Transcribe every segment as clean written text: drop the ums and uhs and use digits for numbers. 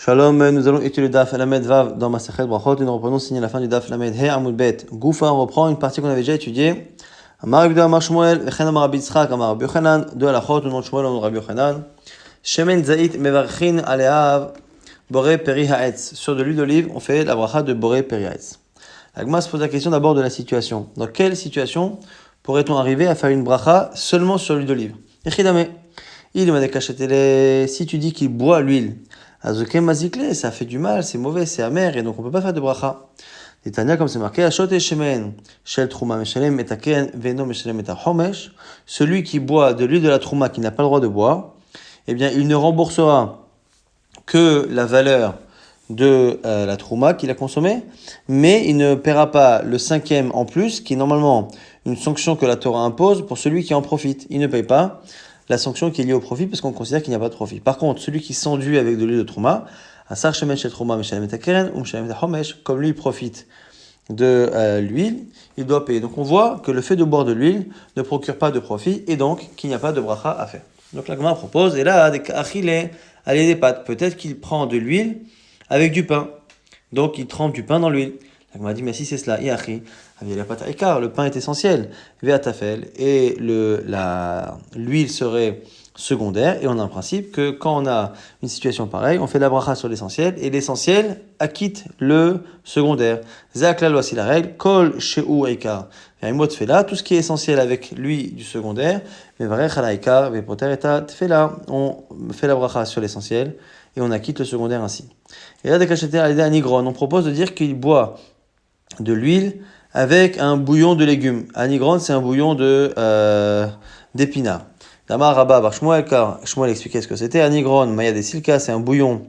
Shalom, nous allons étudier le Daf Lamed Vav dans Masechet Brachot et nous reprenons signé la fin du Daf Lamed He Amud Bet. Goufa, on reprend une partie qu'on avait déjà étudiée. Amar Rabbi Amar Shmuel, Vechen Amar Rabbi Yitzchak, Amar Rabbi Yochanan, deux halachot, le nom de Shmuel, le nom de Rabbi Yochanan. Shemen Zait Mevarchin Aleav Boré Peri Haetz. Sur de l'huile d'olive, on fait la bracha de Boré Peri Haetz. L'Agma se pose la question d'abord de la situation. Dans quelle situation pourrait-on arriver à faire une bracha seulement sur l'huile d'olive? Echidame. Il m'a décacheté. Si tu dis qu'il boit l'huile, Azokem mazikle, ça fait du mal, c'est mauvais, c'est amer, et donc on ne peut pas faire de bracha. Et Tania, comme c'est marqué, Ashot et Shemen, Shel Trouma Meshalem et Taken, Veno Meshalem et Homesh, celui qui boit de l'huile de la Trouma qui n'a pas le droit de boire, eh bien il ne remboursera que la valeur de la Trouma qu'il a consommée, mais il ne paiera pas le cinquième en plus, qui est normalement une sanction que la Torah impose pour celui qui en profite. Il ne paye pas la sanction qui est liée au profit, parce qu'on considère qu'il n'y a pas de profit. Par contre, celui qui s'enduit avec de l'huile de Trouma, Asar Shemen Shel Trouma Meshalem et Takeren, Meshalem et Homesh, comme lui il profite de l'huile, il doit payer. Donc on voit que le fait de boire de l'huile ne procure pas de profit, et donc qu'il n'y a pas de bracha à faire. Donc la Gemara propose, et là, allez des pâtes, peut-être qu'il prend de l'huile avec du pain. Donc il trempe du pain dans l'huile. La Gemara dit, mais si c'est cela, le pain est essentiel, et l'huile serait secondaire, et on a un principe que quand on a une situation pareille, on fait la bracha sur l'essentiel, et l'essentiel acquitte le secondaire. Zak la c'est la règle, kol she'u eikar. Tout ce qui est essentiel avec lui du secondaire, mais varech ala eikar, vepoter eta tfela, on fait la bracha sur l'essentiel, et on acquitte le secondaire ainsi. Et là, décacheté à l'idée anigron, on propose de dire qu'il boit de l'huile avec un bouillon de légumes. Anigron, c'est un bouillon d'épinards. Damar Rabba Bar Shmuel, car Shmuel expliquait ce que c'était. Anigron, Maya des Silka, c'est un bouillon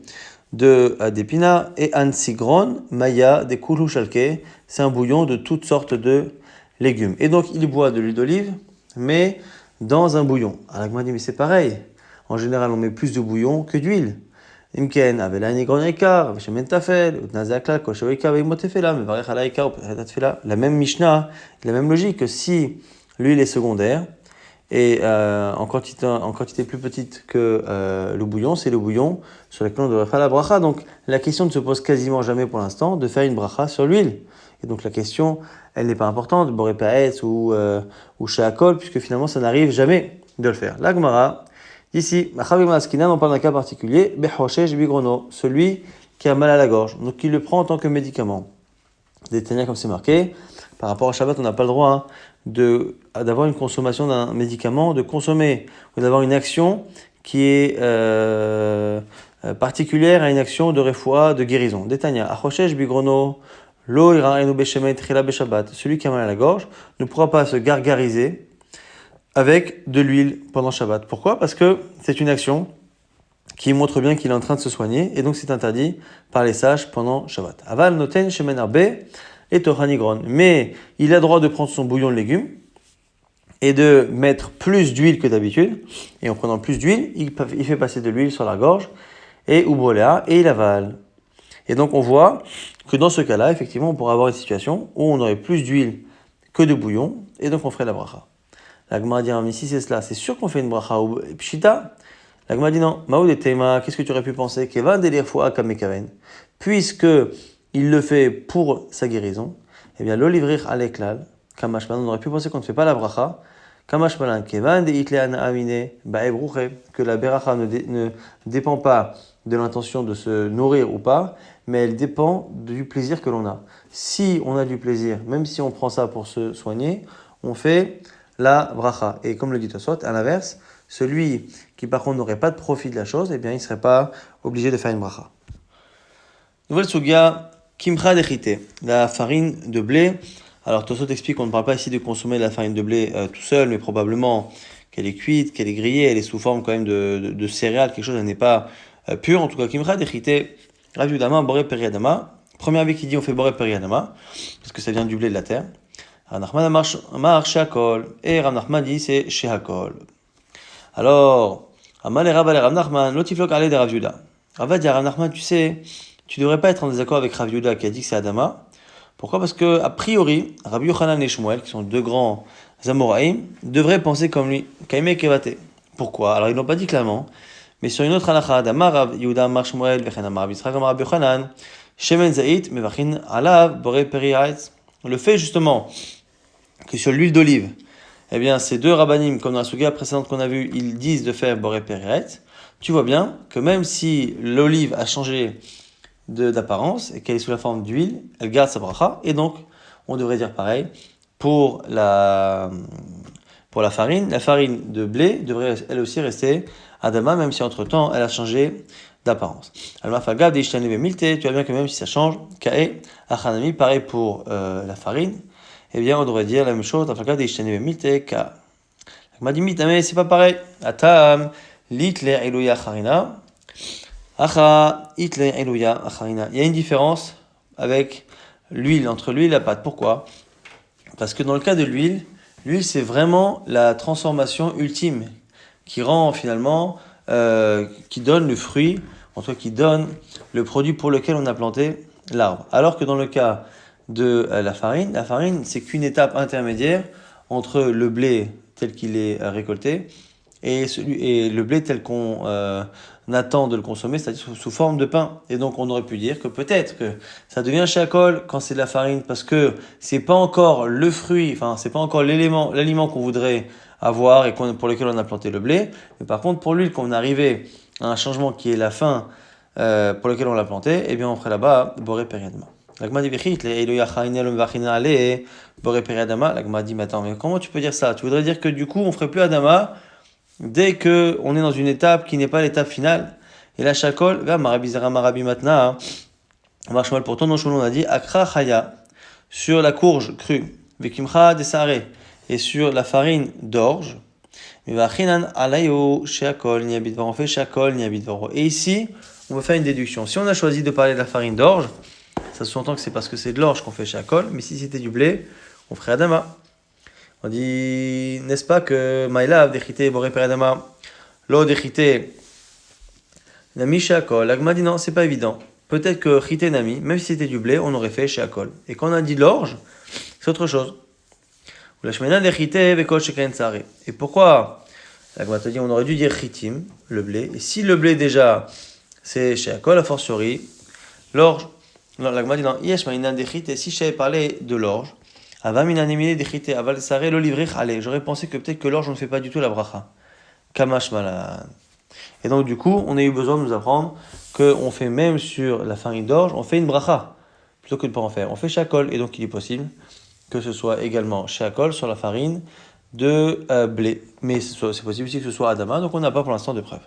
d'épinards. Et Ansigron, Maya des Koulou Shalke, c'est un bouillon de toutes sortes de légumes. Et donc, il boit de l'huile d'olive, mais dans un bouillon. Alors, moi dit, mais c'est pareil. En général, on met plus de bouillon que d'huile. Imken, avec l'anigron ekar, shemen tafel, utnazakla, kosho ekar, veimotefela, mevarech ala ekar, tefela. La même Mishnah, la même logique que si l'huile est secondaire, et en quantité plus petite que le bouillon, c'est le bouillon sur lequel on devrait faire la bracha. Donc la question ne se pose quasiment jamais pour l'instant de faire une bracha sur l'huile. Et donc la question, elle n'est pas importante, boré paetz ou sheakol, puisque finalement ça n'arrive jamais de le faire. La Gemara, ici, on parle d'un cas particulier, Bechoshesh Bigrono, celui qui a mal à la gorge, donc il le prend en tant que médicament. Détaillé comme c'est marqué, par rapport à Shabbat, on n'a pas le droit d'avoir une consommation d'un médicament, de consommer, ou d'avoir une action qui est particulière à une action de refoua, de guérison. Détania, Achoshesh Bigrono, Lo Iraenu Beshemet Trila Beshabbat, celui qui a mal à la gorge ne pourra pas se gargariser avec de l'huile pendant Shabbat. Pourquoi? Parce que c'est une action qui montre bien qu'il est en train de se soigner, et donc c'est interdit par les sages pendant Shabbat. Aval noten shemen arbe et tohanigron. Mais il a le droit de prendre son bouillon de légumes et de mettre plus d'huile que d'habitude, et en prenant plus d'huile, il fait passer de l'huile sur la gorge, et ubroléa, et il avale. Et donc on voit que dans ce cas-là, effectivement, on pourra avoir une situation où on aurait plus d'huile que de bouillon, et donc on ferait la bracha. La Gemara dit, mais si c'est cela, c'est sûr qu'on fait une bracha ou pshita. La Gemara dit non. Maoud et Tema, qu'est-ce que tu aurais pu penser? Kevan delir foa kamekaven. Puisque il le fait pour sa guérison, eh bien, l'olivrir aleklal, kamashmalan, on aurait pu penser qu'on ne fait pas la bracha. Kamashmalan, kevan de itlean amine, baebruche, que la beracha ne dépend pas de l'intention de se nourrir ou pas, mais elle dépend du plaisir que l'on a. Si on a du plaisir, même si on prend ça pour se soigner, on fait la bracha. Et comme le dit Tosfot, à l'inverse, celui qui par contre n'aurait pas de profit de la chose, eh bien il ne serait pas obligé de faire une bracha. Nouvelle sugia, kimcha dechite, la farine de blé. Alors Tosfot explique qu'on ne parle pas ici de consommer de la farine de blé tout seul, mais probablement qu'elle est cuite, qu'elle est grillée, elle est sous forme quand même de céréales, quelque chose, elle n'est pas pure. En tout cas, kimcha dechite, Rav Yudama, boré periadama. Premier avis qui dit on fait boré periadama, parce que ça vient du blé de la terre. Rav Nachman amar sheakol, et Rav Nachman dit c'est sheakol. Alors, Amal et Rav Nachman, l'otiflok allait de Rav Yuda. Rav dit à Rav Nachman, tu sais, tu devrais pas être en désaccord avec Rav Yuda qui a dit que c'est Adama. Pourquoi? Parce que, a priori, Rabbi Yochanan et Shmuel, qui sont deux grands Amoraïm, devraient penser comme lui, Kaime Kevate. Pourquoi? Alors, ils l'ont pas dit clairement, Mais sur une autre halakha, Damar Rav Yehuda Amar Shmuel, Vechen Amar Rabbi Yitzchak Amar Rabbi Yochanan, Shemen Zait, Mevachin Alav, Boré Peri Haetz. Le fait justement que sur l'huile d'olive, eh bien, ces deux rabbanim, comme dans la suga précédente qu'on a vue, ils disent de faire Boré Peri Haetz, tu vois bien que même si l'olive a changé d'apparence et qu'elle est sous la forme d'huile, elle garde sa bracha, et donc on devrait dire pareil pour la farine. La farine de blé devrait elle aussi rester Adama, même si entre-temps elle a changé d'apparence. Al-Mafagav d'Ishtane Milte, tu vois bien que même si ça change, Kae, Achanami, pareil pour la farine, eh bien on devrait dire la même chose, Al-Mafagav d'Ishtane Milte, Ka. La dit mais c'est pas pareil. Atam, Litle Eloya Charina. Acha, Itle Eloya Acharina. Il y a une différence avec l'huile, entre l'huile et la pâte. Pourquoi ? Parce que dans le cas de l'huile c'est vraiment la transformation ultime qui rend finalement, qui donne le fruit, en tout cas qui donne le produit pour lequel on a planté l'arbre. Alors que dans le cas de la farine, c'est qu'une étape intermédiaire entre le blé tel qu'il est récolté et le blé tel qu'on attend de le consommer, c'est-à-dire sous forme de pain. Et donc on aurait pu dire que peut-être que ça devient shakol quand c'est de la farine parce que c'est pas encore le fruit, enfin c'est pas encore l'aliment qu'on voudrait avoir et pour lequel on a planté le blé. Mais par contre pour l'huile, quand on est arrivé à un changement qui est la fin pour lequel on l'a planté, eh bien on ferait là-bas boré periadama. L'agma dit vechit le eloya chainel vachina ale boré periadama. L'agma dit mais attends, mais comment tu peux dire ça? Tu voudrais dire que du coup on ferait plus adama dès que on est dans une étape qui n'est pas l'étape finale. Et la shakol, marabi matna, marche mal pour ton nom, on a dit akra chaya, sur la courge crue, vekimcha desare, et sur la farine d'orge, mevachinan alayo sheakol niabidvaro, on fait sheakol niabidvaro. Et ici, on va faire une déduction. Si on a choisi de parler de la farine d'orge, ça sous-entend que c'est parce que c'est de l'orge qu'on fait sheakol, mais si c'était du blé, on ferait adama. On dit, n'est-ce pas que Maïlav déchité boré peradama, l'eau déchité nami sheakol. L'agma dit non, c'est pas évident. Peut-être que chité nami, même si c'était du blé, on aurait fait sheakol. Et quand on a dit l'orge, c'est autre chose. Ou la shmena déchité vekol sheken tsare. Et pourquoi l'agma te dit on aurait dû dire chitim, le blé. Et si le blé déjà c'est sheakol, a fortiori, l'orge. Non, l'agma dit non, yesh maïna déchité. Si je savais parler de l'orge. J'aurais pensé que peut-être que l'orge, on ne fait pas du tout la bracha. Kamash malan. Et donc, du coup, on a eu besoin de nous apprendre qu'on fait même sur la farine d'orge, on fait une bracha, plutôt que de ne pas en faire. On fait shakol, et donc il est possible que ce soit également shakol sur la farine de blé. Mais c'est possible aussi que ce soit adama, donc on n'a pas pour l'instant de preuve.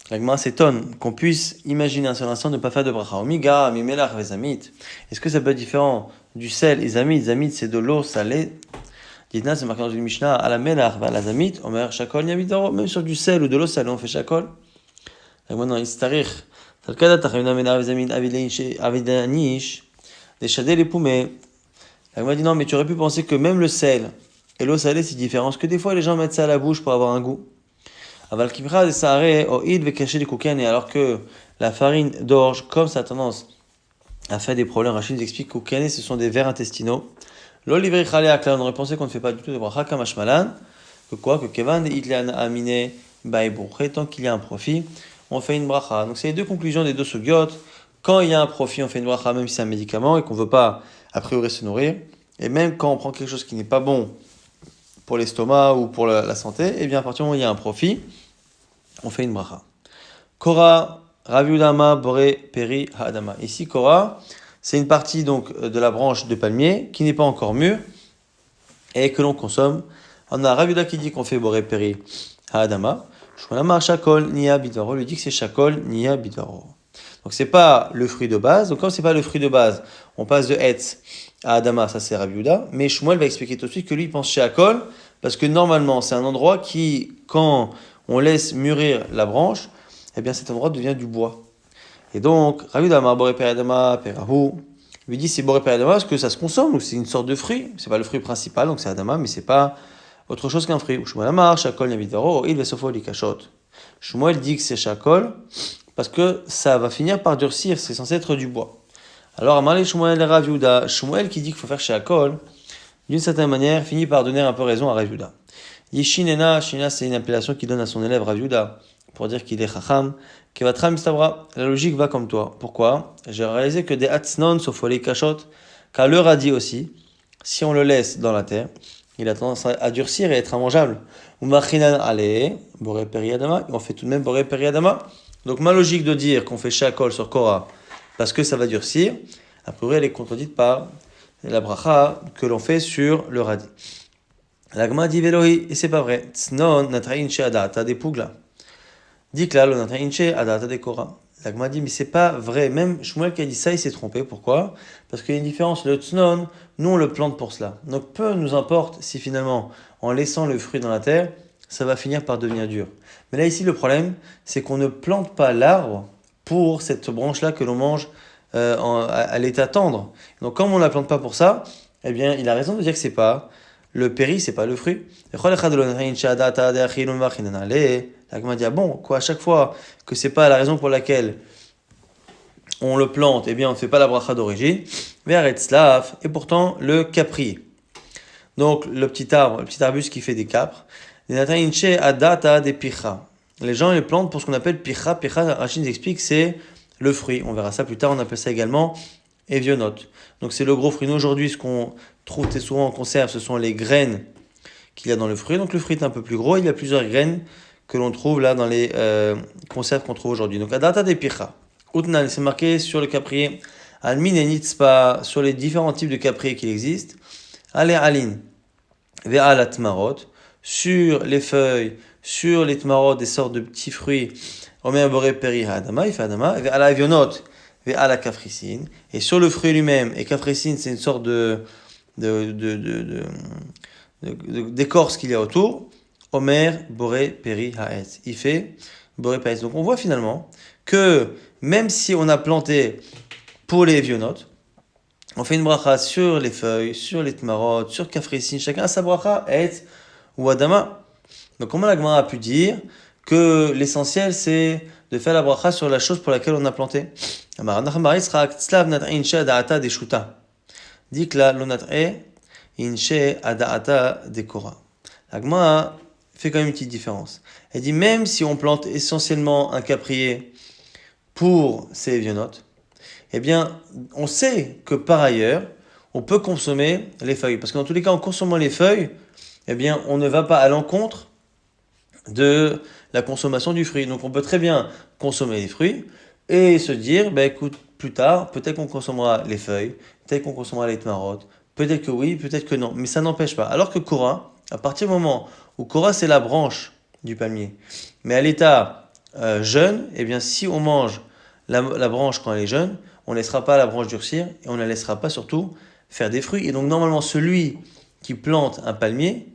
L'agma s'étonne qu'on puisse imaginer un seul instant ne pas faire de bracha. Omiga, mimelach, vezamit. Est-ce que ça peut être différent du sel et zamit? Zamit, c'est de l'eau salée. Ditna, c'est marqué dans une Mishnah, à la melach, à la zamit, on met shakol, niabidaro. Même sur du sel ou de l'eau salée, on fait shakol. L'agma, non, istarich. Talkada, tachavina, melach, vezamit, avidanish, déchadé les poumets. L'agma dit non, mais tu aurais pu penser que même le sel et l'eau salée, c'est différent. Parce que des fois, les gens mettent ça à la bouche pour avoir un goût. Alors que la farine d'orge, comme ça a tendance à faire des problèmes, Rachid nous explique que ce sont des vers intestinaux. L'olivier khalea, on aurait pensé qu'on ne fait pas du tout de bracha kamashmalan, que quoi, que kevan itlean amine baibouché, tant qu'il y a un profit, on fait une bracha. Donc c'est les deux conclusions des deux sugyot. Quand il y a un profit, on fait une bracha même si c'est un médicament et qu'on ne veut pas a priori se nourrir. Et même quand on prend quelque chose qui n'est pas bon pour l'estomac ou pour la santé, et bien à partir du moment où il y a un profit, on fait une bracha. Kora, Rav Yehuda Amar Boré Peri Ha'adama. Ici, Kora, c'est une partie donc de la branche de palmier qui n'est pas encore mûre et que l'on consomme. On a Rav Yehuda qui dit qu'on fait Boré Peri Ha'adama. Shmuel Amar Shakol Nia Bidvaro lui dit que c'est Shakol Nia Bidvaro. Donc c'est pas le fruit de base. Donc comme c'est pas le fruit de base, on passe de Hetz à Adama, ça c'est Rav Yehuda. Mais Shmuel va expliquer tout de suite que lui il pense Shakol parce que normalement c'est un endroit qui, quand on laisse mûrir la branche, eh bien cet endroit devient du bois. Et donc, Rav Yehuda Amar Boré Peri Adama Perahu lui dit c'est Boré Peri Adama parce que ça se consomme, donc c'est une sorte de fruit. C'est pas le fruit principal, donc c'est Adama, mais c'est pas autre chose qu'un fruit. Shmuel Amar Shakol Yavidvaro il vesofo likashot. Shmuel dit que c'est Shakol parce que ça va finir par durcir, c'est censé être du bois. Alors Amar le Shmuel et Rav Yehuda, Shmuel qui dit qu'il faut faire Shakol, d'une certaine manière finit par donner un peu raison à Rav Yehuda. Yeshinena, Shina c'est une appellation qu'il donne à son élève Rav Yehuda. pour dire qu'il est chacham. Kevatra mistabra. La logique va comme toi. Pourquoi? J'ai réalisé que des hatznon, sauf les kachot, car le radis aussi, si on le laisse dans la terre, il a tendance à durcir et être immangeable. Umachinan ale, boré periadama, et on fait tout de même boré periadama. Donc ma logique de dire qu'on fait shakol sur Korah parce que ça va durcir, a priori elle est contredite par la bracha que l'on fait sur le radis. L'agma dit velohi, et c'est pas vrai. Tznon natrain she adata des pugla. Dit que là, le natrain she adata des Korah. L'agma dit, mais c'est pas vrai. Même Shmuel qui a dit ça, il s'est trompé. Pourquoi? Parce qu'il y a une différence. Le tznon, nous on le plante pour cela. Donc peu nous importe si finalement, en laissant le fruit dans la terre, ça va finir par devenir dur. Mais là ici, le problème, c'est qu'on ne plante pas l'arbre pour cette branche-là que l'on mange à l'état tendre. Donc comme on ne la plante pas pour ça, eh bien, il a raison de dire que c'est pas le péri, c'est pas le fruit. L'agma dit, ah bon, quoi, à chaque fois que c'est pas la raison pour laquelle on le plante, eh bien, on ne fait pas la bracha d'origine. Et pourtant, le caprier. Donc, le petit arbuste qui fait des capres. Les gens les plantent pour ce qu'on appelle picha. Picha, Rachid nous explique, c'est le fruit. On verra ça plus tard, on appelle ça également évionote. Donc, c'est le gros fruit. Nous, aujourd'hui, ce qu'on trouve très souvent en conserve, ce sont les graines qu'il y a dans le fruit. Donc, le fruit est un peu plus gros. Il y a plusieurs graines que l'on trouve là dans les conserves qu'on trouve aujourd'hui. Donc, adata de picha. Utnal, c'est marqué sur le caprier. Almin et nitzpa, sur les différents types de capriers qu'il existe. Ale alin, ve'al atmarot, sur les feuilles, sur les tmarot, des sortes de petits fruits. Omer boré peri ha'adama, il fait adama, ve'al avionot, ve'al la kafricine. Et sur le fruit lui-même, et kafricine, c'est une sorte d'écorce qu'il y a autour. Omer boré peri ha'etz, il fait boré peri. Donc on voit finalement que même si on a planté pour les vionotes, on fait une bracha sur les feuilles, sur les tmarot, sur kafricine, chacun a sa bracha, etz ou adama. Donc comment la Gemara a pu dire que l'essentiel c'est de faire la bracha sur la chose pour laquelle on a planté? Dit que là, l'onatre inche adaata dekora. La Gemara fait quand même une petite différence. Elle dit même si on plante essentiellement un caprier pour ces vionotes, eh bien, on sait que par ailleurs, on peut consommer les feuilles. Parce que dans tous les cas, en consommant les feuilles, eh bien, on ne va pas à l'encontre de la consommation du fruit. Donc, on peut très bien consommer les fruits et se dire, bah, écoute, plus tard, peut-être qu'on consommera les feuilles, peut-être qu'on consommera les tmarotes, peut-être que oui, peut-être que non. Mais ça n'empêche pas. Alors que Korah, à partir du moment où Korah, c'est la branche du palmier, mais à l'état jeune, eh bien, si on mange la branche quand elle est jeune, on ne laissera pas la branche durcir et on ne la laissera pas surtout faire des fruits. Et donc normalement, celui qui plante un palmier,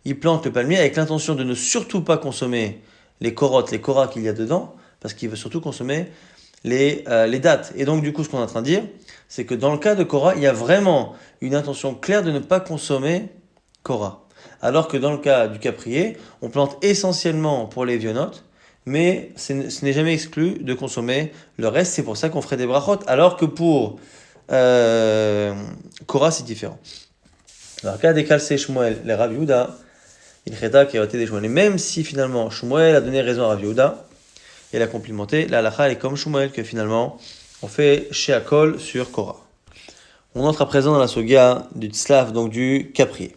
il plante le palmier avec l'intention de ne surtout pas consommer les corottes, les koras qu'il y a dedans, parce qu'il veut surtout consommer les dattes. Et donc du coup, ce qu'on est en train de dire, c'est que dans le cas de Korah, il y a vraiment une intention claire de ne pas consommer Korah. Alors que dans le cas du caprier, on plante essentiellement pour les vionotes, mais ce n'est jamais exclu de consommer le reste. C'est pour ça qu'on ferait des brachot, alors que pour Korah, c'est différent. Alors, cas des calcés Shmuel, les Rav Yehuda, il cheta qui a été des Shmuel. Et même si finalement Shmuel a donné raison à Rav Yehuda, il a complimenté, la halakha est comme Shmuel, que finalement on fait Sheakol sur Korah. On entre à présent dans la soga du tzlaf, donc du caprier.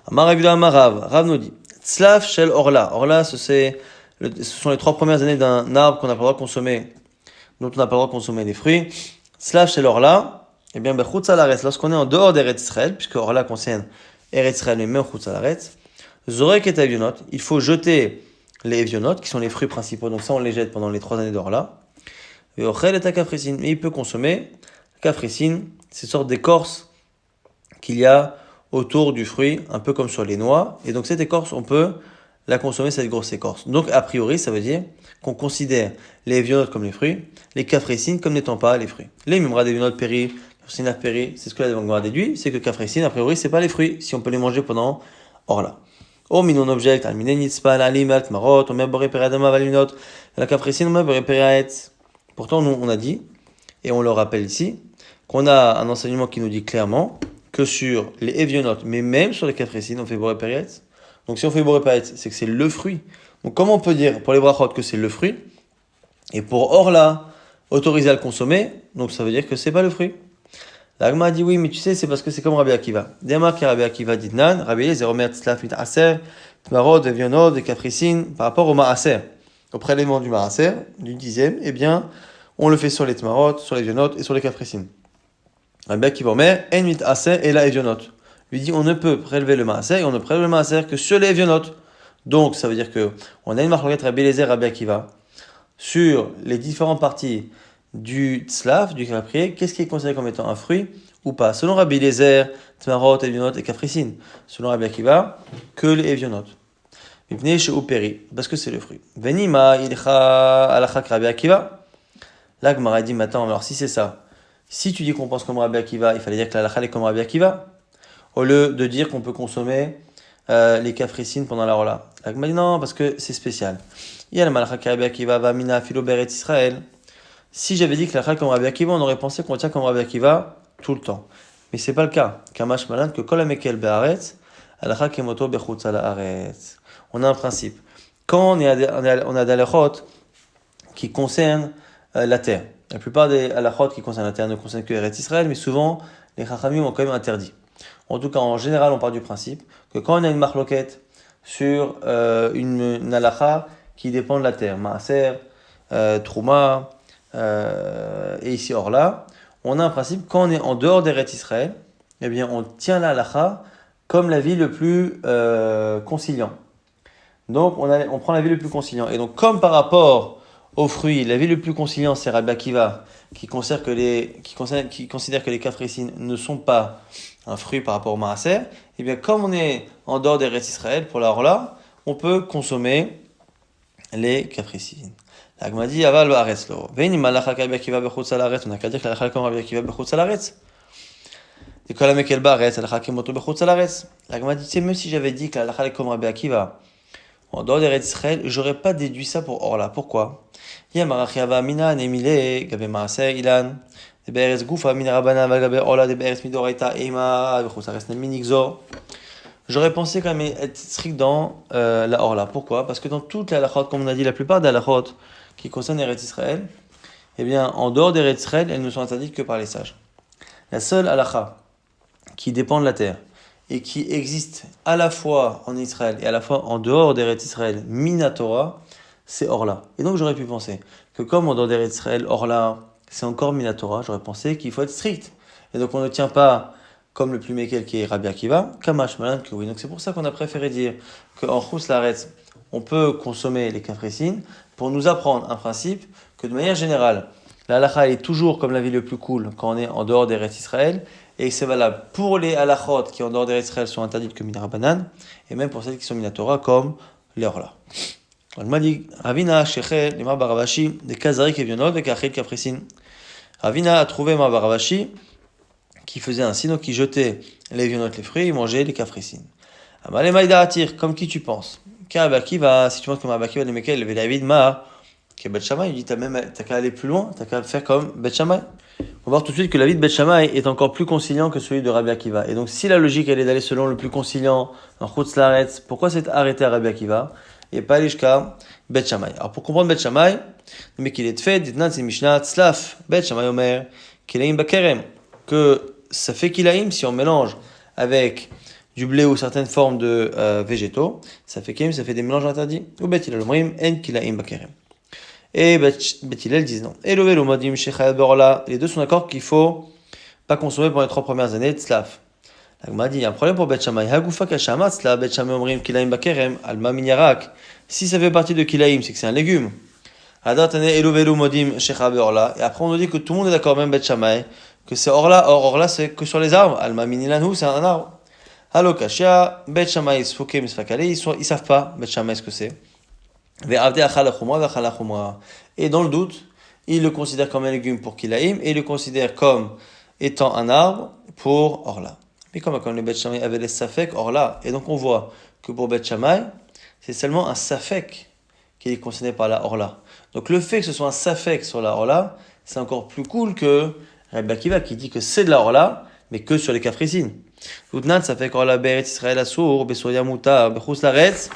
Amar Rav Yehuda Amar Rav nous dit tzlaf shel orla. Orla, ce sont les 3 premières années d'un arbre qu'on n'a pas le droit de consommer, dont on n'a pas le droit de consommer des fruits. Tzlaf shel orla. Eh bien, bechutz haaretz, lorsqu'on est en dehors d'Eretz Israël, puisque orla concerne Eretz Israël, mais même chutz haaretz, zorek et avionot, il faut jeter les évionotes, qui sont les fruits principaux, donc ça on les jette pendant les 3 années d'orla. Et ochel et kafricine, mais il peut consommer kafricine, ces sortes d'écorce qu'il y a autour du fruit, un peu comme sur les noix, et donc cette écorce, on peut la consommer, cette grosse écorce. Donc a priori, ça veut dire qu'on considère les évionotes comme les fruits, les kafricines comme n'étant pas les fruits. Les mimra d'évionotes péri, c'est ce que la Gemara déduit, c'est que kafricine, a priori, c'est pas les fruits, si on peut les manger pendant orla. Oh, minon object, al minen yitzpan, alimat, marot, on met boré peradama valinot, la kafricine, on met boré peraetz. Pourtant, nous, on a dit, et on le rappelle ici, qu'on a un enseignement qui nous dit clairement que sur les évionotes, mais même sur les kafricines, on fait boré peraetz. Donc, si on fait boré peraetz, c'est que c'est le fruit. Donc comment on peut dire pour les brachot que c'est le fruit, et pour orla, autorisé à le consommer, donc ça veut dire que c'est pas le fruit. L'agma dit oui, mais tu sais, c'est parce que c'est comme Rabbi Akiva. Dema qui Rabbi Akiva dit nan, Rabbi Eliezer omer tzlaf mit aser, tmarot, vionod, kafricine, par rapport au maaser. Au prélèvement du maaser, du 10e, eh bien, on le fait sur les tmarot, sur les vionod et sur les kafricines. Rabbi Akiva omer, en mit aser et la vionod. Lui dit, on ne peut prélever le maaser et on ne prélève le maaser que sur les vionod. Donc, ça veut dire que on a une marque Rabbi Eliezer, Rabbi Akiva, sur les différentes parties du tzlaf, du caprier, qu'est-ce qui est considéré comme étant un fruit ou pas. Selon Rabbi Eliezer, tmarot, evionot et kafricine. Selon Rabbi Akiva, que les evionot. Mipnei she'uperi, parce que c'est le fruit. Venima ilcha alachak Rabbi Akiva. Là, Gemara dit, maintenant, alors si c'est ça, si tu dis qu'on pense comme Rabbi Akiva, il fallait dire que la halakha est comme Rabbi Akiva, au lieu de dire qu'on peut consommer les kafricines pendant la rola. Là, Gemara dit non, parce que c'est spécial. Il y a le malachak Rabbi Akiva, va mina filo beret Israël. Si j'avais dit que la halakha comme Rabbi Akiva, on aurait pensé qu'on tient comme Rabbi Akiva tout le temps. Mais c'est pas le cas. Kamash malan que kol hamekel be'aretz, halakha kemoto bechutz ha'aretz. On a un principe. Quand on a des halachot qui concernent la terre, la plupart des halachot qui concernent la terre ne concernent que Eretz Israël, mais souvent les chachamim ont quand même interdit. En tout cas, en général, on part du principe que quand on a une marloquette sur une halakha qui dépend de la terre, maaser, trouma, et ici orla, on a un principe, quand on est en dehors d'Eretz Israël, eh bien on tient la halakha comme l'avis le plus conciliant. Donc on prend l'avis le plus conciliant. Et donc comme par rapport aux fruits, l'avis le plus conciliant c'est Rabbi Akiva qui considère que les kafricines ne sont pas un fruit par rapport au maaser, eh bien comme on est en dehors d'Eretz Israël, pour la orla, on peut consommer les kafricines. La Gemara dit aval lo aretz lo. Veini malachak Rabbi Akiva bechutz ha'aretz. On a qu'à dire que la halakha comme Rabbi Akiva bechutz ha'aretz. Et kol hamekel ba'aretz, halakha kemoto bechutz ha'aretz. La Gemara dit, même si j'avais dit que la halakha comme Rabbi Akiva en dehors d'Eretz Israël, j'aurais pas déduit ça pour orla. Pourquoi? Yamarach yava mina nemile gabe maaser ilan. De be'eretz gufa min rabbanan val gabe orla de be'eretz midoraita ema bechutz ha'aretz minigzor. J'aurais pensé quand même être strict dans la orla. Pourquoi? Parce que dans toute la halachot, comme on a dit, la plupart des halachot qui concernent Eretz Israël, eh bien, en dehors d'Eretz Israël, elles ne sont interdites que par les sages. La seule halakha qui dépend de la terre et qui existe à la fois en Israël et à la fois en dehors d'Eretz Israël, Minatora, c'est orla. Et donc j'aurais pu penser que comme en dehors d'Eretz Israël, orla, c'est encore Minatora, j'aurais pensé qu'il faut être strict. Et donc on ne tient pas comme le plus méquel qui est Rabbi Akiva, Kamash Malan que oui. Donc c'est pour ça qu'on a préféré dire qu'en Chous Laretz, on peut consommer les kafricines pour nous apprendre un principe que de manière générale, la halakha est toujours comme la vie le plus cool quand on est en dehors d'Eretz Israël, et c'est valable pour les halachot qui en dehors d'Eretz Israël sont interdites comme Minarabanan, et même pour celles qui sont Minatora comme les Orla. On m'a dit, Ravina, Shechel, les Baravashi, des Kazarik et Vionod, des Kachil Kafricine. Ravina a trouvé Baravashi qui faisait ainsi, donc qui jetait les vionotes, les fruits, et mangeait les kafricines. Amalé Maïda attire, comme qui tu penses? Car Akiva, si tu penses comme Akiva, les mecs, le David Ma, qui est Bet Shammai, il dit t'as qu'à aller plus loin, t'as qu'à faire comme Bet Shammai. On va voir tout de suite que l'avis de Bet Shammai est encore plus conciliant que celui de Rabbi Akiva. Et donc, si la logique elle est d'aller selon le plus conciliant en Chutz Laaretz, pourquoi c'est arrêté à Rabbi Akiva et pas aller jusqu'à Bet Shammai? Alors, pour comprendre Bet Shammai, le mec il est fait, dit c'est Mishnah Tzlaf, Bet Shammai Omer, Kilaim Bakerem, que ça fait kilaim si on mélange avec du blé ou certaines formes de végétaux, ça fait kilaim, ça fait des mélanges interdits. Ou Bet Hillel omrim en kilaim bakerem. Et Bet Hillel disent non. Et le modim shechayat be'orla, les deux sont d'accord qu'il faut pas consommer pendant les 3 premières années tzlaf. La Gemara dit il y a un problème pour Bet Shammai. Hagufa kashama tzlaf Bet Shammai omrim kilaim bakerem alma minyarak. Si ça fait partie de kilaim, c'est que c'est un légume. Adatane elovelu modim shechayat be'orla. Et après on nous dit que tout le monde est d'accord, même Bet Shammai, que c'est orla. Or orla c'est que sur les arbres. Alma minilanhu c'est un arbre. Halo kashia Bet Shammai sfokem sfakale, ils savent pas Bet Shammai ce que c'est. Et dans le doute, ils le considèrent comme un légume pour kilaim et ils le considèrent comme étant un arbre pour orla. Mais comme le Bet Shammai avait les safek orla, et donc on voit que pour Bet Shammai, c'est seulement un safek qui est concerné par la orla. Donc le fait que ce soit un safek sur la orla, c'est encore plus cool que Rabbi Akiva qui dit que c'est de la orla, mais que sur les kafricines. Outnan safek orla be'eretz Israël asur be'soya mutar bechus laretz.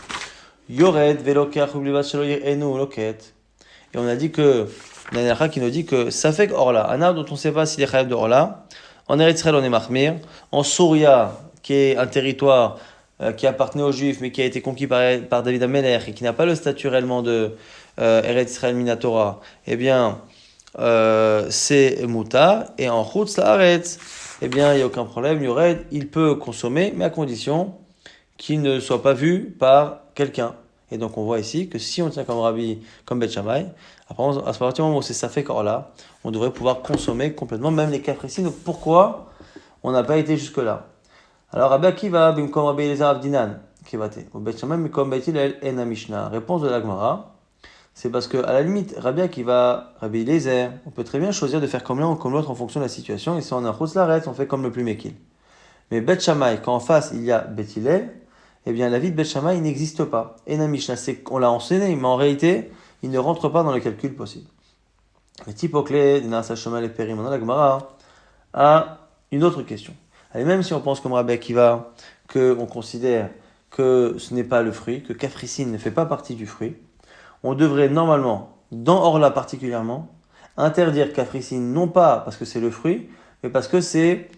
Yored veloker ublivat shelo yirenu loket. Et on a dit que, il y a une halakha qui nous dit que ça fait que Orla, un arbre dont on ne sait pas s'il est chayav de Orla, en Eretz Israël on est mahmir, en Souria, qui est un territoire qui appartenait aux Juifs, mais qui a été conquis par David Amelech et qui n'a pas le statut réellement de Eretz Israël Minatora, eh bien, c'est Mouta, et en Chutz Laaretz, eh bien, il n'y a aucun problème, il peut consommer, mais à condition qu'il ne soit pas vu par quelqu'un. Et donc, on voit ici que si on tient comme Rabbi, comme Bet Shammai, après, à partir du moment où c'est Safek Orla, on devrait pouvoir consommer complètement, même les cas précis. Donc, pourquoi on n'a pas été jusque-là? Alors, Rabbi Akiva, bimkom Rabbi Eliezer Avdinan, kivate, ou Bet Shammai, bimkom Bet Hillel, en Mishnah. Réponse de la Gemara, c'est parce que, à la limite, Rabbi Akiva, Rabbi Eliezer, on peut très bien choisir de faire comme l'un ou comme l'autre en fonction de la situation. Et si on a Chutz Laaretz, on fait comme le plus méquille. Mais Bet Shammai, quand en face il y a Bet Hillel, eh bien la vie de Bet Shammai n'existe pas. Et la Mishnah, on l'a enseigné, mais en réalité, il ne rentre pas dans le calcul possible. Le typoclé, Dinasa Shomal et Périm, la Gemara, a une autre question. Allez, même si on pense comme Rabbi Akiva, qu'on considère que ce n'est pas le fruit, que Kafrissine ne fait pas partie du fruit, on devrait normalement, dans Orla particulièrement, interdire Kafrissine non pas parce que c'est le fruit, mais parce que c'est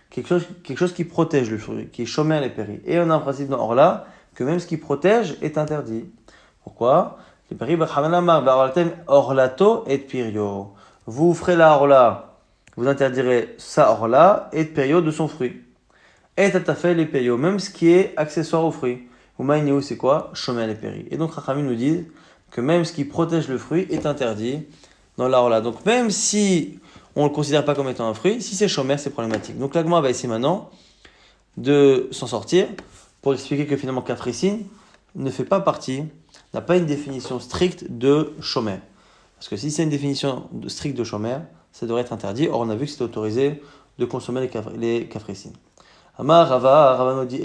quelque chose qui protège le fruit, qui est Shomer les péris. Et on a un principe dans Orla que même ce qui protège est interdit. Pourquoi? Les péris, Orlato et Pirio. Vous ferez la Orla, vous interdirez sa Orla et Pirio de son fruit. Et tatafel les Pirio, même ce qui est accessoire au fruit. Oumaïnéou, c'est quoi? Shomer les péris. Et donc Rachamim nous dit que même ce qui protège le fruit est interdit dans la Orla. Donc même si on ne le considère pas comme étant un fruit, si c'est Shomer, c'est problématique. Donc l'Agma va essayer maintenant de s'en sortir pour expliquer que finalement Kafrissine ne fait pas partie, n'a pas une définition stricte de Shomer. Parce que si c'est une définition stricte de Shomer, ça devrait être interdit. Or on a vu que c'était autorisé de consommer les Kafrissines. Amar Rava nous dit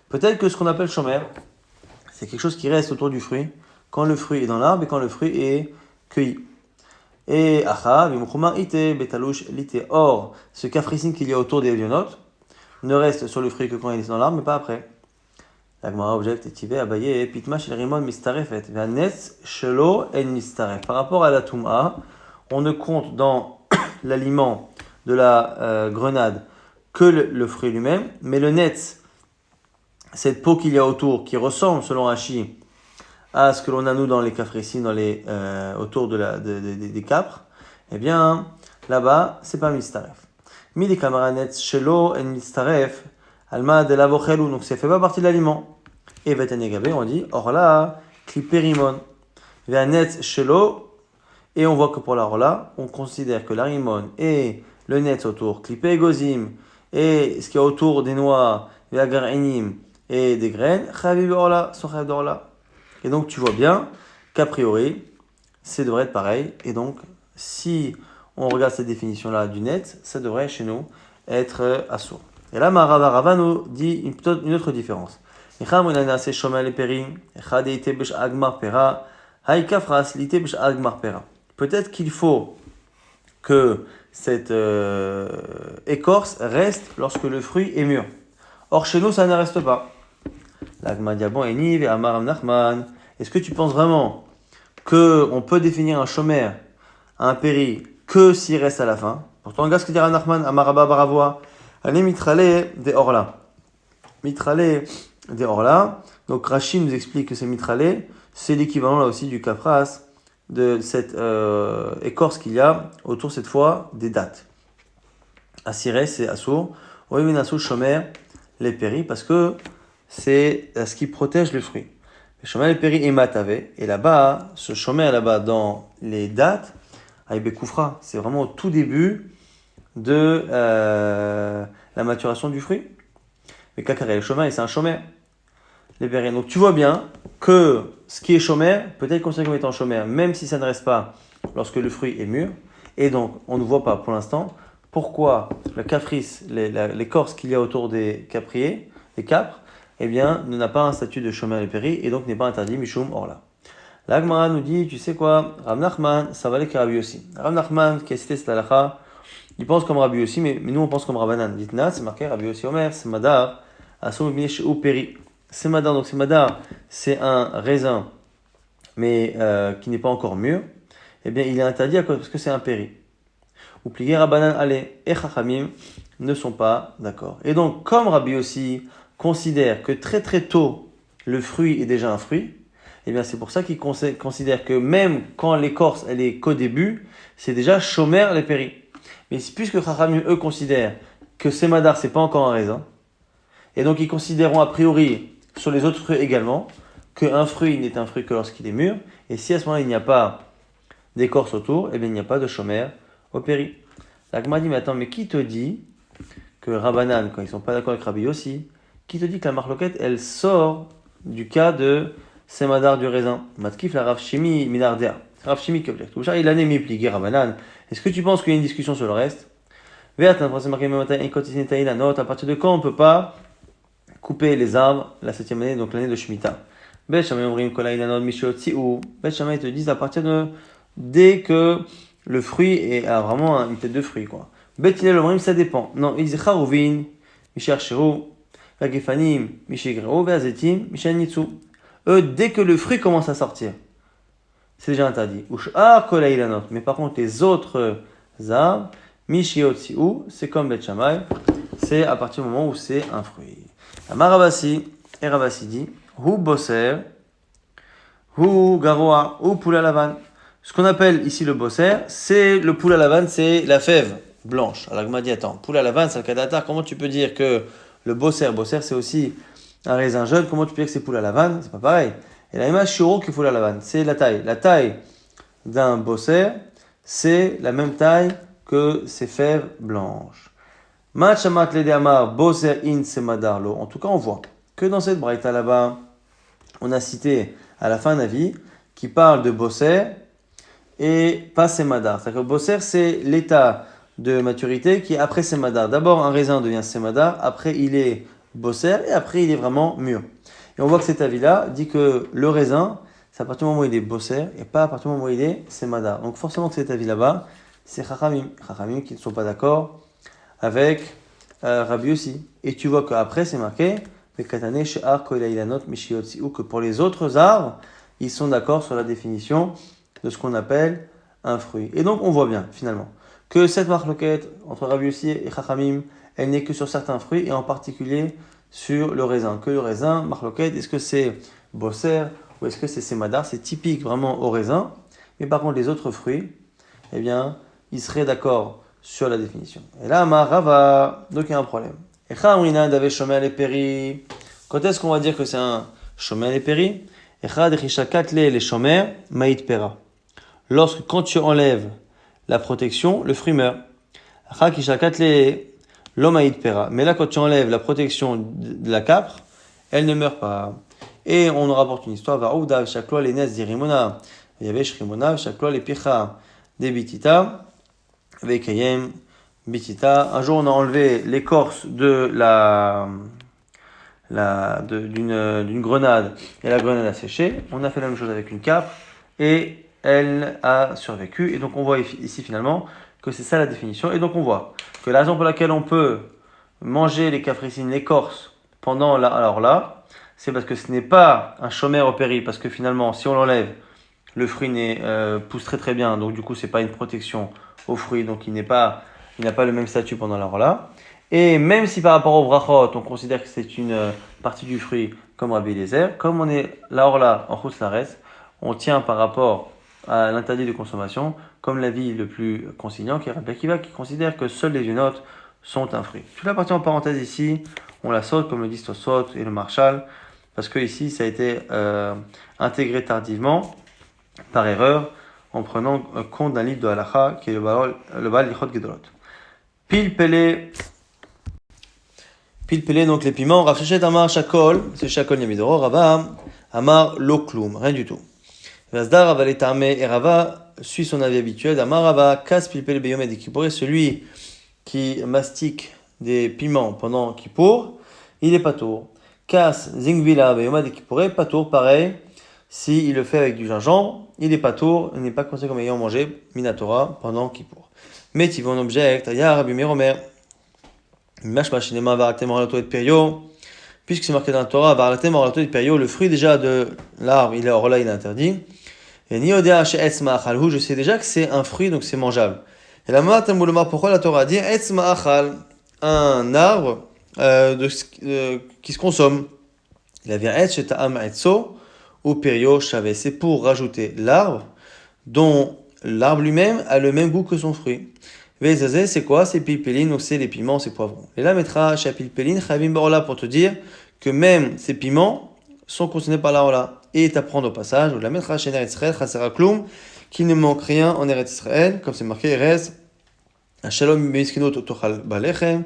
peut-être que ce qu'on appelle Shomer, c'est quelque chose qui reste autour du fruit quand le fruit est dans l'arbre et quand le fruit est cueilli. Et or, ce Kafrissine qu'il y a autour des lionotes ne reste sur le fruit que quand il est dans l'arbre, mais pas après. La Gemara objecte et Abaye pitma shel rimon mistarefet ve'anetz shelo en mistaref. Par rapport à la touma, on ne compte dans l'aliment de la grenade que le fruit lui-même, mais le netz, cette peau qu'il y a autour, qui ressemble selon Rashi à ce que l'on a nous dans les Kafrissines, autour des capres, eh bien là-bas c'est pas mistaref. Mi des kamaranetz shelo en mistaref alma de la vochelu, donc ça fait pas partie de l'aliment. Et vetanegabé on dit orla kliperimon ve'anetz shelo, et on voit que pour la orla on considère que l'arimon et le netz autour klipe gozim et ce qui est autour des noix ve'agarinim et des graines chaviv orla sont chaviv d'orla. Et donc tu vois bien qu'a priori, ça devrait être pareil. Et donc, si on regarde cette définition-là du net, ça devrait chez nous être assourd. Et là, Rava nous dit une autre différence. Peut-être qu'il faut que cette écorce reste lorsque le fruit est mûr. Or, chez nous, ça ne reste pas. Est-ce que tu penses vraiment qu'on peut définir un shomer, un péri, que s'il reste à la fin? Pourtant, regarde ce que dit Rav Nachman, Amaraba Baravoa, allez mitrale de orla. Mitrale de orla. Donc Rashi nous explique que c'est mitrale, c'est l'équivalent là aussi du kapras, de cette écorce qu'il y a autour cette fois des dattes. Asiré, c'est assour. Oeminasu shomer, les péris, parce que c'est ce qui protège le fruit. Le shomer les péris est matavé, et là-bas, ce shomer là-bas dans les dattes, Aïbe Koufra, c'est vraiment au tout début de la maturation du fruit. Mais Kakaré, le shomer, c'est un shomer. Les péris. Donc tu vois bien que ce qui est shomer peut être considéré comme étant shomer, même si ça ne reste pas lorsque le fruit est mûr. Et donc, on ne voit pas pour l'instant pourquoi la caprice, l'écorce qu'il y a autour des capriers, des capres, eh bien, n'a pas un statut de shomer les péris et donc n'est pas interdit, mishum orla. La Gemara nous dit, tu sais quoi, Rav Nachman, ça valait que Rabbi Yossi. Rav Nachman, qui a cité cette halakha, il pense comme Rabbi Yossi, mais nous on pense comme Rabbanan. Dites-na, c'est marqué Rabbi Yossi Omer, c'est Madar, Assoum binish ou péri. Semadar, donc semadar, c'est un raisin, mais qui n'est pas encore mûr. Eh bien, il est interdit à cause parce que c'est un péri. Ou plié Rabbanan allez et Chachamim ne sont pas d'accord. Et donc, comme Rabbi aussi considère que très très tôt le fruit est déjà un fruit, eh bien c'est pour ça qu'il considère que même quand l'écorce elle est qu'au début, c'est déjà chomer les péris. Mais puisque Chachamim eux considèrent que Semadar c'est pas encore un raisin, et donc ils considéreront a priori sur les autres fruits également qu'un fruit n'est un fruit que lorsqu'il est mûr, et si à ce moment-là il n'y a pas d'écorce autour, eh bien il n'y a pas de chomer au péri. La Gemara dit mais attends, mais qui te dit que Rabbanan, quand ils sont pas d'accord avec Rabbi aussi, qui te dit que la marloquette elle sort du cas de Semadar du raisin? Matkif la Rav Shimi Minardea. Rav Shimi qui objecte. Il a némi plié Rabbanan. Est-ce que tu penses qu'il y a une discussion sur le reste? À partir de quand on ne peut pas couper les arbres la 7e année, donc l'année de Shemitah? Bet Shammai te disent à partir de dès que le fruit a vraiment une tête de fruit, quoi. Bet Hillel omrim, ça dépend. Non, ils disent Charuvin, Misher Sheru, Lagefanim, Mishegreo, Veazetim, Mishanitsu. Eux, dès que le fruit commence à sortir, c'est déjà interdit. Ushar Kol Hailanot. Mais par contre, les autres arbres, Mishiotziu, c'est comme Bet Shammai, c'est à partir du moment où c'est un fruit. Amar Ravasi, et Ravasi dit, Hu Boser, Hu Garoa, Hu Poula Lavan. Ce qu'on appelle ici le bosser, c'est le poula lavane, c'est la fève blanche. Alors, m'a dit, attends, poula lavane, c'est le kadatar. Comment tu peux dire que le bosser c'est aussi un raisin jeune? Comment tu peux dire que c'est poula lavane? C'est pas pareil. Et la image shiro que poula lavane, c'est la taille. La taille d'un bosser, c'est la même taille que ces fèves blanches. Machamat ledeamar bosser in semadarlo. En tout cas, on voit que dans cette braïta là-bas, on a cité à la fin d'un avis qui parle de bosser et pas Semadar. C'est-à-dire que Bosser, c'est l'état de maturité qui est après Semadar. D'abord, un raisin devient Semadar, après il est Bosser, et après il est vraiment mûr. Et on voit que cet avis-là dit que le raisin, c'est à partir du moment où il est Bosser, et pas à partir du moment où il est Semadar. Donc forcément que cet avis là-bas, c'est Chachamim. Chachamim qui ne sont pas d'accord avec Rabbi aussi. Et tu vois qu'après, c'est marqué, que pour les autres arbres, ils sont d'accord sur la définition de ce qu'on appelle un fruit. Et donc on voit bien finalement que cette marloquette entre Rabbi Yossi et Chachamim, elle n'est que sur certains fruits et en particulier sur le raisin. Que le raisin, marloquette, est-ce que c'est bosser ou est-ce que c'est semadar? C'est typique vraiment au raisin. Mais par contre les autres fruits, eh bien, ils seraient d'accord sur la définition. Et là, Rava, donc il y a un problème. Quand est-ce qu'on va dire que c'est un shomer les péri? Lorsque, quand tu enlèves la protection, le fruit meurt. Mais là, quand tu enlèves la protection de la capre, elle ne meurt pas. Et on nous rapporte une histoire. Un jour, on a enlevé l'écorce de d'une grenade et la grenade a séché. On a fait la même chose avec une capre et elle a survécu. Et donc on voit ici finalement que c'est ça la définition. Et donc on voit que la raison pour laquelle on peut manger les capricines, l'écorce pendant alors là, c'est parce que ce n'est pas un shomer au péri, parce que finalement si on l'enlève, le fruit pousse très très bien. Donc du coup c'est pas une protection au fruit, donc il n'a pas le même statut pendant l'heure là. Et même si par rapport au brachot, on considère que c'est une partie du fruit comme Rabbi Eliezer, comme on est là en Chutz Laretz, on tient par rapport à l'interdit de consommation comme l'avis le plus consignant qui est Rabbi Akiva, qui considère que seuls les unotes sont un fruit. Toute la partie en parenthèse ici, on la saute comme le disent Tosot et le Marshal, parce que ici ça a été intégré tardivement, par erreur, en prenant compte d'un livre de Halacha qui est le Baal Lichot Gedolot. Pilpele, donc les piments. Rav Shechet Amar Shakol, c'est Shakol Yamidoro. Rava Amar Loklum, rien du tout. Vazdar Rava Letame et Rava suit son avis habituel. Amar Rava Kas Pilpele Beyomed Kippour, celui qui mastique des piments pendant Kippour, il est patour. Kas Zingvila Beyomed Kippour, patour, pareil. Si il le fait avec du gingembre, il est patour, il n'est pas considéré comme ayant mangé Minatora pendant Kippour. Mais tu vas en object, Aya Rabbi Meromer. Mashma Shinema Varatem Ralato et Perio, puisque c'est marqué dans la Torah, Barlatem, Orlato, Perio, le fruit déjà de l'arbre, il est interdit. Et ni odea chez Etz Ma'achalhu, je sais déjà que c'est un fruit, donc c'est mangeable. Et la Matam Boulomar, pourquoi la Torah dit Etz Ma'achal, un arbre qui se consomme. Il a vient Etz chez Ta'am Etzo, ou Perio Shavé. C'est pour rajouter l'arbre, dont l'arbre lui-même a le même goût que son fruit. Vezazé, c'est quoi? C'est pilpélin, donc c'est les piments, c'est poivrons. Et là, mettra chez pilpélin, Chavim Barola, pour te dire que même ces piments sont concernés par la Rola. Et t'apprendre au passage, ou la mettra chez Eretz Israël, Chassera Kloum, qu'il ne manque rien en Eretz Israël, comme c'est marqué, Erez, Shalom Miskino Tochal Balechem,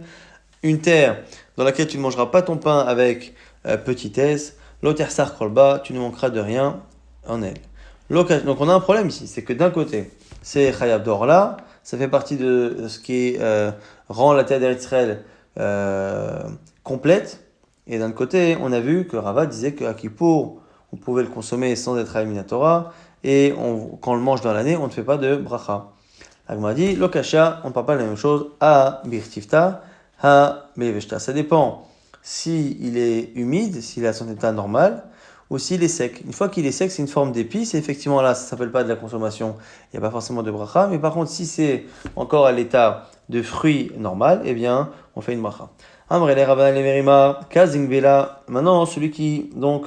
une terre dans laquelle tu ne mangeras pas ton pain avec petitesse, Lotersar Kolba, tu ne manqueras de rien en elle. Donc on a un problème ici, c'est que d'un côté, c'est Chayav d'Orla, ça fait partie de ce qui rend la terre d'Eretz Israël complète, et d'un côté, on a vu que Rava disait qu'à Kippour, on pouvait le consommer sans être à Minatora, et quand on le mange dans l'année, on ne fait pas de bracha. Agma dit, Lokasha, on ne parle pas de la même chose, à Birtifta, à Meleveshta. Ça dépend s'il est humide, s'il est à son état normal, ou s'il est sec. Une fois qu'il est sec, c'est une forme d'épice, et effectivement là, ça ne s'appelle pas de la consommation, il n'y a pas forcément de bracha, mais par contre, si c'est encore à l'état de fruit normal, eh bien, on fait une bracha. Amrele Rabban le Merima, Kazingvela, maintenant, celui qui, donc,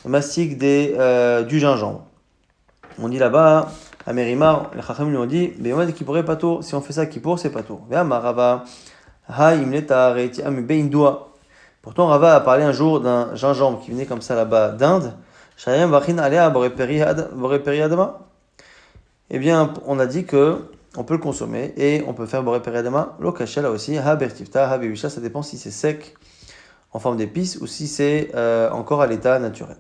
mastique du gingembre. On dit là-bas, à Merima, les Chachamim lui ont dit, mais on dit qu'il pourrait pas tout, si on fait ça Kippour, c'est pas tout. Pourtant, Rava a parlé un jour d'un gingembre qui venait comme ça là-bas d'Inde. Eh bien, on a dit que on peut le consommer et on peut faire boré periadama. L'okasha là aussi, ha bertifta, ha bevisha, ça dépend si c'est sec en forme d'épice ou si c'est encore à l'état naturel.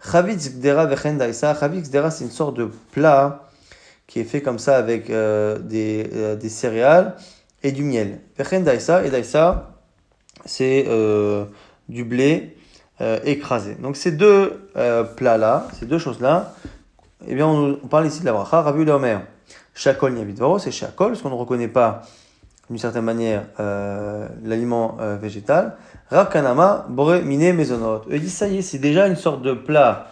Chavitz gdera vechen daïsa. Chavitz gdera, c'est une sorte de plat qui est fait comme ça avec des céréales et du miel. Vechen daïsa, et daïsa, c'est du blé écrasé. Donc ces deux plats-là, ces deux choses-là, eh bien on parle ici de la bracha. Rabbi Yehuda Omer, Shakol Niavidvaro, c'est Shakol, parce qu'on ne reconnaît pas d'une certaine manière l'aliment végétal. Rav Kanama, Bore Mine Mezonot. Eux disent ça y est, c'est déjà une sorte de plat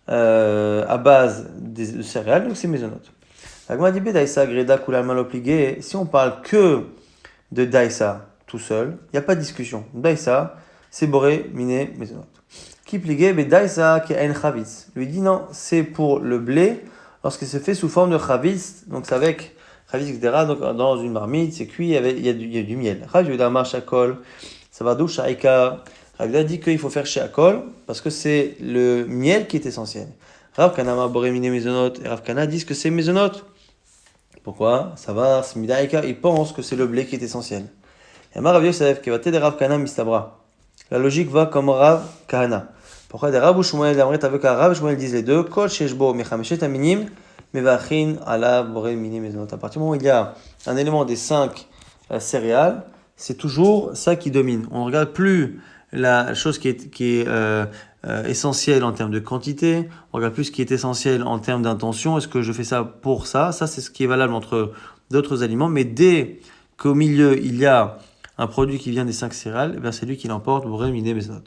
à base de céréales, donc c'est Mezonot. Agma dit Daïsa, Greda, Kulal Malopligé. Si on parle que de Daïsa tout seul, il n'y a pas de discussion. Daïsa, c'est Bore Mine Mezonot. Qui pligué, Daïsa, qui a un Chavitz. Lui dit non, c'est pour le blé lorsque c'est fait sous forme de Chavitz, donc c'est avec Chavitz, etc. Donc dans une marmite, c'est cuit, il y a du miel. Rav Yehuda Amar Shakol, Savadou Shaika. Rav Yehuda dit qu'il faut faire Shakol parce que c'est le miel qui est essentiel. Rav Kanama Boremine Mezonot et Rav Kana disent que c'est Mezonot. Pourquoi? Ça va, Smidaika, ils pensent que c'est le blé qui est essentiel. Et Amar Rav Yosef, qui va t'aider Rav Kana Mistabra. La logique va comme Rav Kana. Pourquoi des Rav ou Shmuel, avec Rav Shmuel disent les deux, Kol Sheshbo Mechameshet Aminim, Mevachin Ala Boremine Mezonot. À partir du moment où il y a un élément des 5 céréales, c'est toujours ça qui domine. On ne regarde plus la chose qui est essentielle en termes de quantité, on regarde plus ce qui est essentiel en termes d'intention. Est-ce que je fais ça pour ça? Ça, c'est ce qui est valable entre d'autres aliments. Mais dès qu'au milieu, il y a un produit qui vient des 5 céréales, eh bien c'est lui qui l'emporte, Boré, Miné, Mesnot.